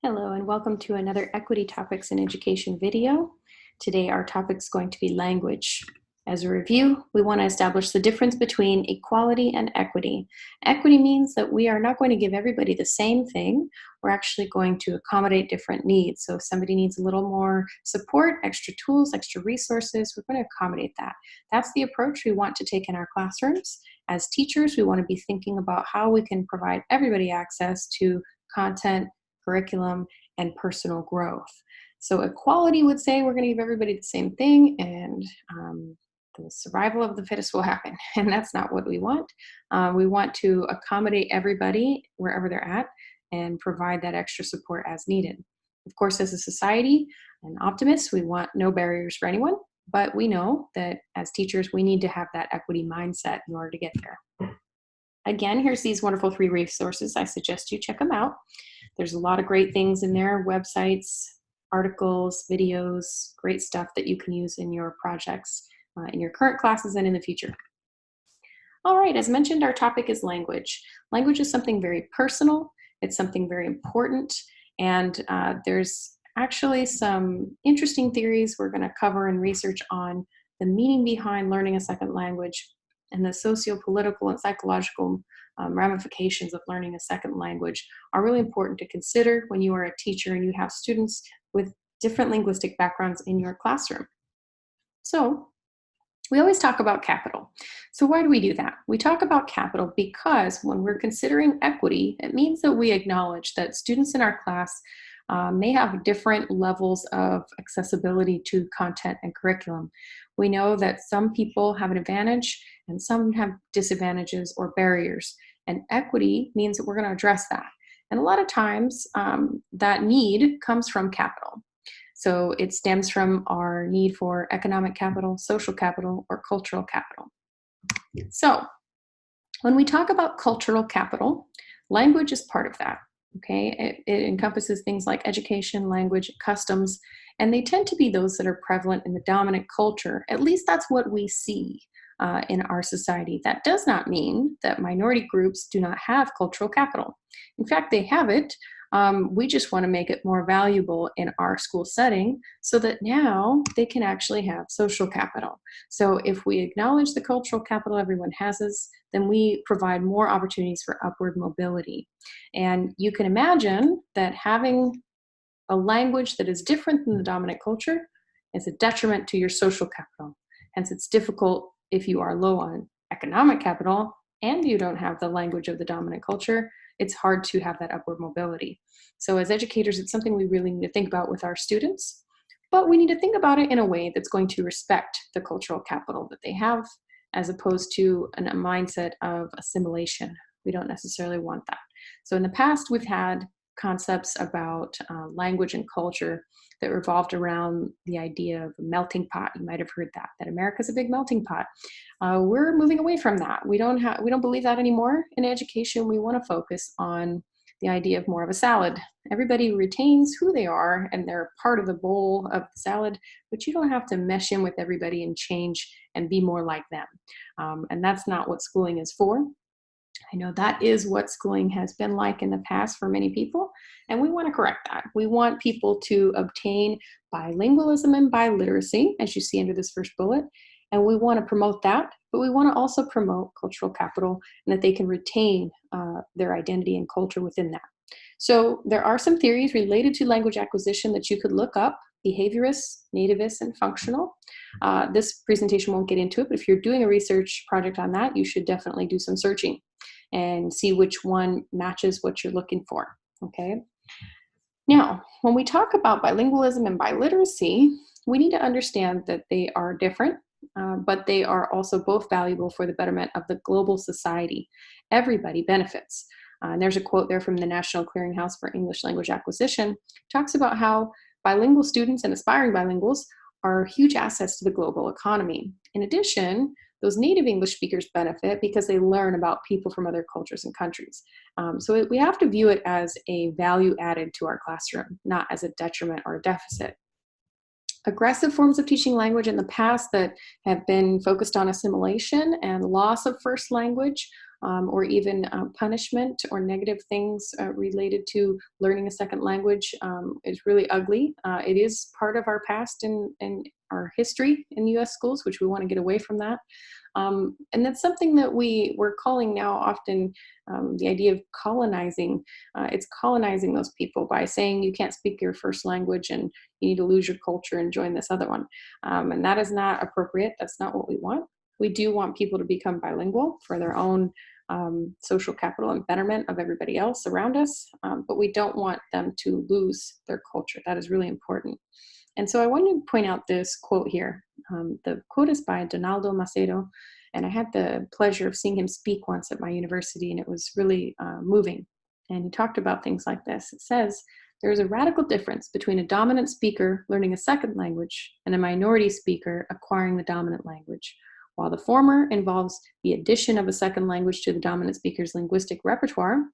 Hello and welcome to another Equity Topics in Education video. Today our topic is going to be language. As a review, we want to establish the difference between equality and equity. Equity means that we are not going to give everybody the same thing. We're actually going to accommodate different needs. So if somebody needs a little more support, extra tools, extra resources, we're going to accommodate that. That's the approach we want to take in our classrooms. As teachers, we want to be thinking about how we can provide everybody access to content, curriculum, and personal growth. So equality would say we're going to give everybody the same thing and the survival of the fittest will happen. And that's not what we want. We want to accommodate everybody wherever they're at and provide that extra support as needed. Of course, as a society and optimists, we want no barriers for anyone, but we know that as teachers, we need to have that equity mindset in order to get there. Again, here's these wonderful 3 resources. I suggest you check them out. There's a lot of great things in there, websites, articles, videos, great stuff that you can use in your projects, in your current classes and in the future. All right, as mentioned, our topic is language. Language is something very personal. It's something very important. And there's actually some interesting theories we're going to cover and research on the meaning behind learning a second language and the socio-political and psychological ramifications of learning a second language are really important to consider when you are a teacher and you have students with different linguistic backgrounds in your classroom. So we always talk about capital. So why do we do that? We talk about capital because when we're considering equity, it means that we acknowledge that students in our class may have different levels of accessibility to content and curriculum. We know that some people have an advantage and some have disadvantages or barriers. And equity means that we're going to address that. And a lot of times that need comes from capital. So it stems from our need for economic capital, social capital, or cultural capital. So when we talk about cultural capital, language is part of that. Okay, it encompasses things like education, language, customs, and they tend to be those that are prevalent in the dominant culture. At least that's what we see in our society. That does not mean that minority groups do not have cultural capital. In fact, they have it. We just want to make it more valuable in our school setting so that now they can actually have social capital. So if we acknowledge the cultural capital everyone has, then we provide more opportunities for upward mobility. And you can imagine that having a language that is different than the dominant culture is a detriment to your social capital. Hence, it's difficult if you are low on economic capital and you don't have the language of the dominant culture. It's hard to have that upward mobility. So as educators, it's something we really need to think about with our students, but we need to think about it in a way that's going to respect the cultural capital that they have, as opposed to a mindset of assimilation. We don't necessarily want that. So in the past, we've had concepts about language and culture that revolved around the idea of a melting pot. You might have heard that America's a big melting pot. We're moving away from that. We don't believe that anymore in education. We want to focus on the idea of more of a salad. Everybody retains who they are and they're part of the bowl of the salad, but you don't have to mesh in with everybody and change and be more like them. And that's not what schooling is for. I know that is what schooling has been like in the past for many people, and we want to correct that. We want people to obtain bilingualism and biliteracy, as you see under this first bullet, and we want to promote that, but we want to also promote cultural capital and that they can retain their identity and culture within that. So there are some theories related to language acquisition that you could look up: behaviorist, nativist, and functional. This presentation won't get into it, but if you're doing a research project on that, you should definitely do some searching and see which one matches what you're looking for, okay? Now, when we talk about bilingualism and biliteracy, we need to understand that they are different, but they are also both valuable for the betterment of the global society. Everybody benefits. And there's a quote there from the National Clearinghouse for English Language Acquisition. Talks about how bilingual students and aspiring bilinguals are huge assets to the global economy. In addition, those native English speakers benefit because they learn about people from other cultures and countries. So we have to view it as a value added to our classroom, not as a detriment or a deficit. Aggressive forms of teaching language in the past that have been focused on assimilation and loss of first language or even punishment or negative things related to learning a second language is really ugly. It is part of our past and our history in US schools, which we want to get away from that. And that's something that we're calling now often the idea of colonizing. It's colonizing those people by saying you can't speak your first language and you need to lose your culture and join this other one. And that is not appropriate. That's not what we want. We do want people to become bilingual for their own social capital and betterment of everybody else around us, but we don't want them to lose their culture. That is really important. And so I want to point out this quote here. The quote is by Donaldo Macedo, and I had the pleasure of seeing him speak once at my university, and it was really moving. And he talked about things like this. It says, there is a radical difference between a dominant speaker learning a second language and a minority speaker acquiring the dominant language. While the former involves the addition of a second language to the dominant speaker's linguistic repertoire,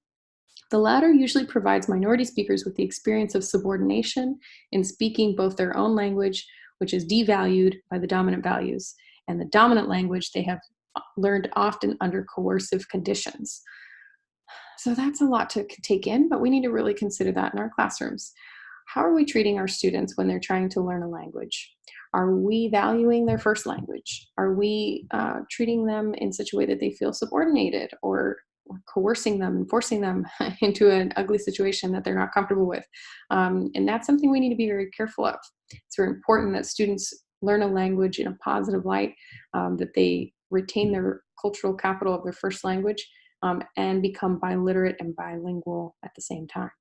the latter usually provides minority speakers with the experience of subordination in speaking both their own language, which is devalued by the dominant values, and the dominant language they have learned often under coercive conditions. So that's a lot to take in, but we need to really consider that in our classrooms. How are we treating our students when they're trying to learn a language? Are we valuing their first language? Are we treating them in such a way that they feel subordinated or coercing them and forcing them into an ugly situation that they're not comfortable with? And that's something we need to be very careful of. It's very important that students learn a language in a positive light, that they retain their cultural capital of their first language, and become biliterate and bilingual at the same time.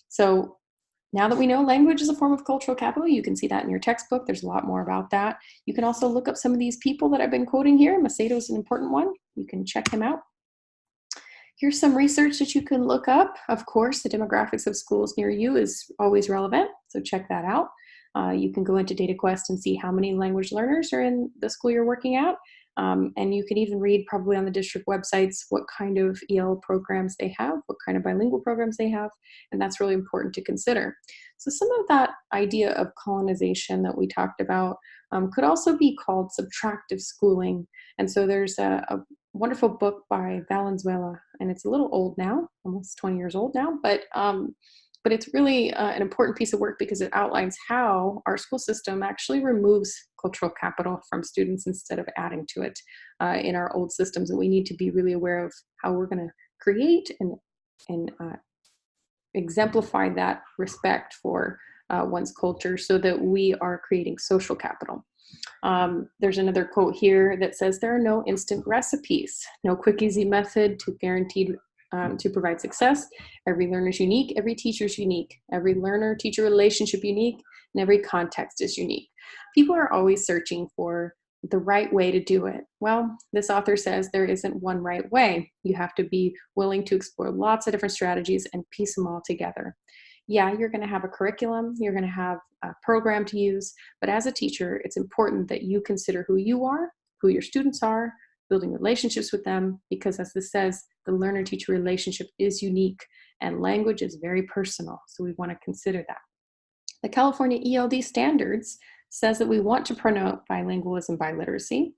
So now that we know language is a form of cultural capital, you can see that in your textbook. There's a lot more about that. You can also look up some of these people that I've been quoting here. Macedo is an important one. You can check him out. Here's some research that you can look up. Of course, the demographics of schools near you is always relevant, so check that out. You can go into DataQuest and see how many language learners are in the school you're working at. And you can even read probably on the district websites what kind of EL programs they have, what kind of bilingual programs they have, and that's really important to consider. So some of that idea of colonization that we talked about could also be called subtractive schooling. And so there's a wonderful book by Valenzuela, and it's a little old now, almost 20 years old now, but it's really an important piece of work because it outlines how our school system actually removes cultural capital from students instead of adding to it in our old systems. And we need to be really aware of how we're going to create and exemplify that respect for one's culture so that we are creating social capital. There's another quote here that says, there are no instant recipes, no quick, easy method to guaranteed to provide success. Every learner is unique, every teacher is unique, every learner-teacher relationship unique, and every context is unique. People are always searching for the right way to do it. Well, this author says there isn't one right way. You have to be willing to explore lots of different strategies and piece them all together. Yeah, you're going to have a curriculum, you're going to have a program to use, but as a teacher, it's important that you consider who you are, who your students are, building relationships with them, because as this says, the learner-teacher relationship is unique and language is very personal, so we want to consider that. The California ELD standards says that we want to promote bilingualism, biliteracy.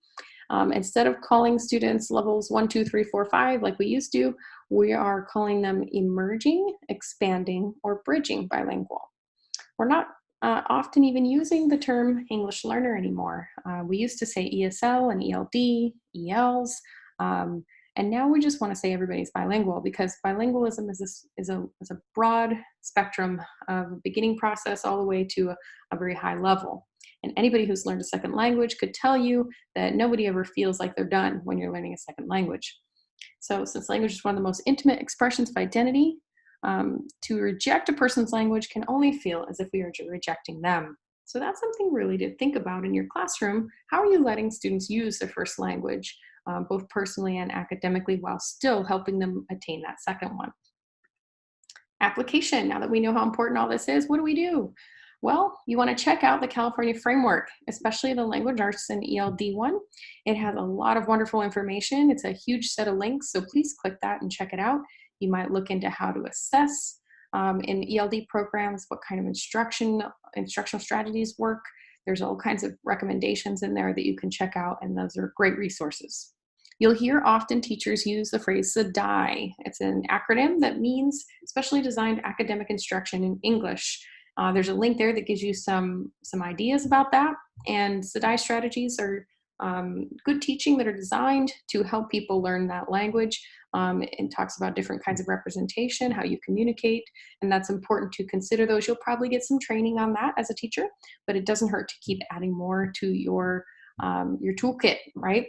Instead of calling students levels 1, 2, 3, 4, 5 like we used to, we are calling them emerging, expanding, or bridging bilingual. We're not often even using the term English learner anymore. We used to say ESL and ELD, ELs, and now we just want to say everybody's bilingual because bilingualism is a broad spectrum of a beginning process all the way to a very high level. And anybody who's learned a second language could tell you that nobody ever feels like they're done when you're learning a second language. So since language is one of the most intimate expressions of identity, to reject a person's language can only feel as if we are rejecting them. So that's something really to think about in your classroom. How are you letting students use their first language, both personally and academically, while still helping them attain that second one? Application. Now that we know how important all this is, what do we do? Well, you want to check out the California framework, especially the language arts and ELD one. It has a lot of wonderful information. It's a huge set of links, so please click that and check it out. You might look into how to assess in ELD programs, what kind of instructional strategies work. There's all kinds of recommendations in there that you can check out, and those are great resources. You'll hear often teachers use the phrase SDI. It's an acronym that means Specially Designed Academic Instruction in English. There's a link there that gives you some ideas about that. And SDI strategies are good teaching that are designed to help people learn that language. It talks about different kinds of representation, how you communicate, and that's important to consider those. You'll probably get some training on that as a teacher, but it doesn't hurt to keep adding more to your toolkit, right?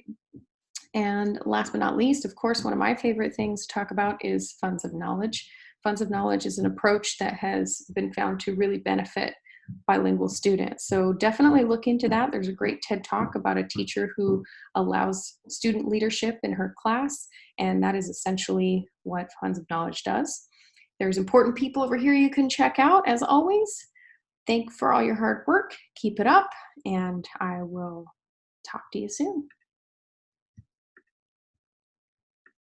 And last but not least, of course, one of my favorite things to talk about is funds of knowledge. Funds of knowledge is an approach that has been found to really benefit bilingual students. So definitely look into that. There's a great TED Talk about a teacher who allows student leadership in her class, and that is essentially what Funds of Knowledge does. There's important people over here you can check out, as always. Thank you for all your hard work. Keep it up, and I will talk to you soon.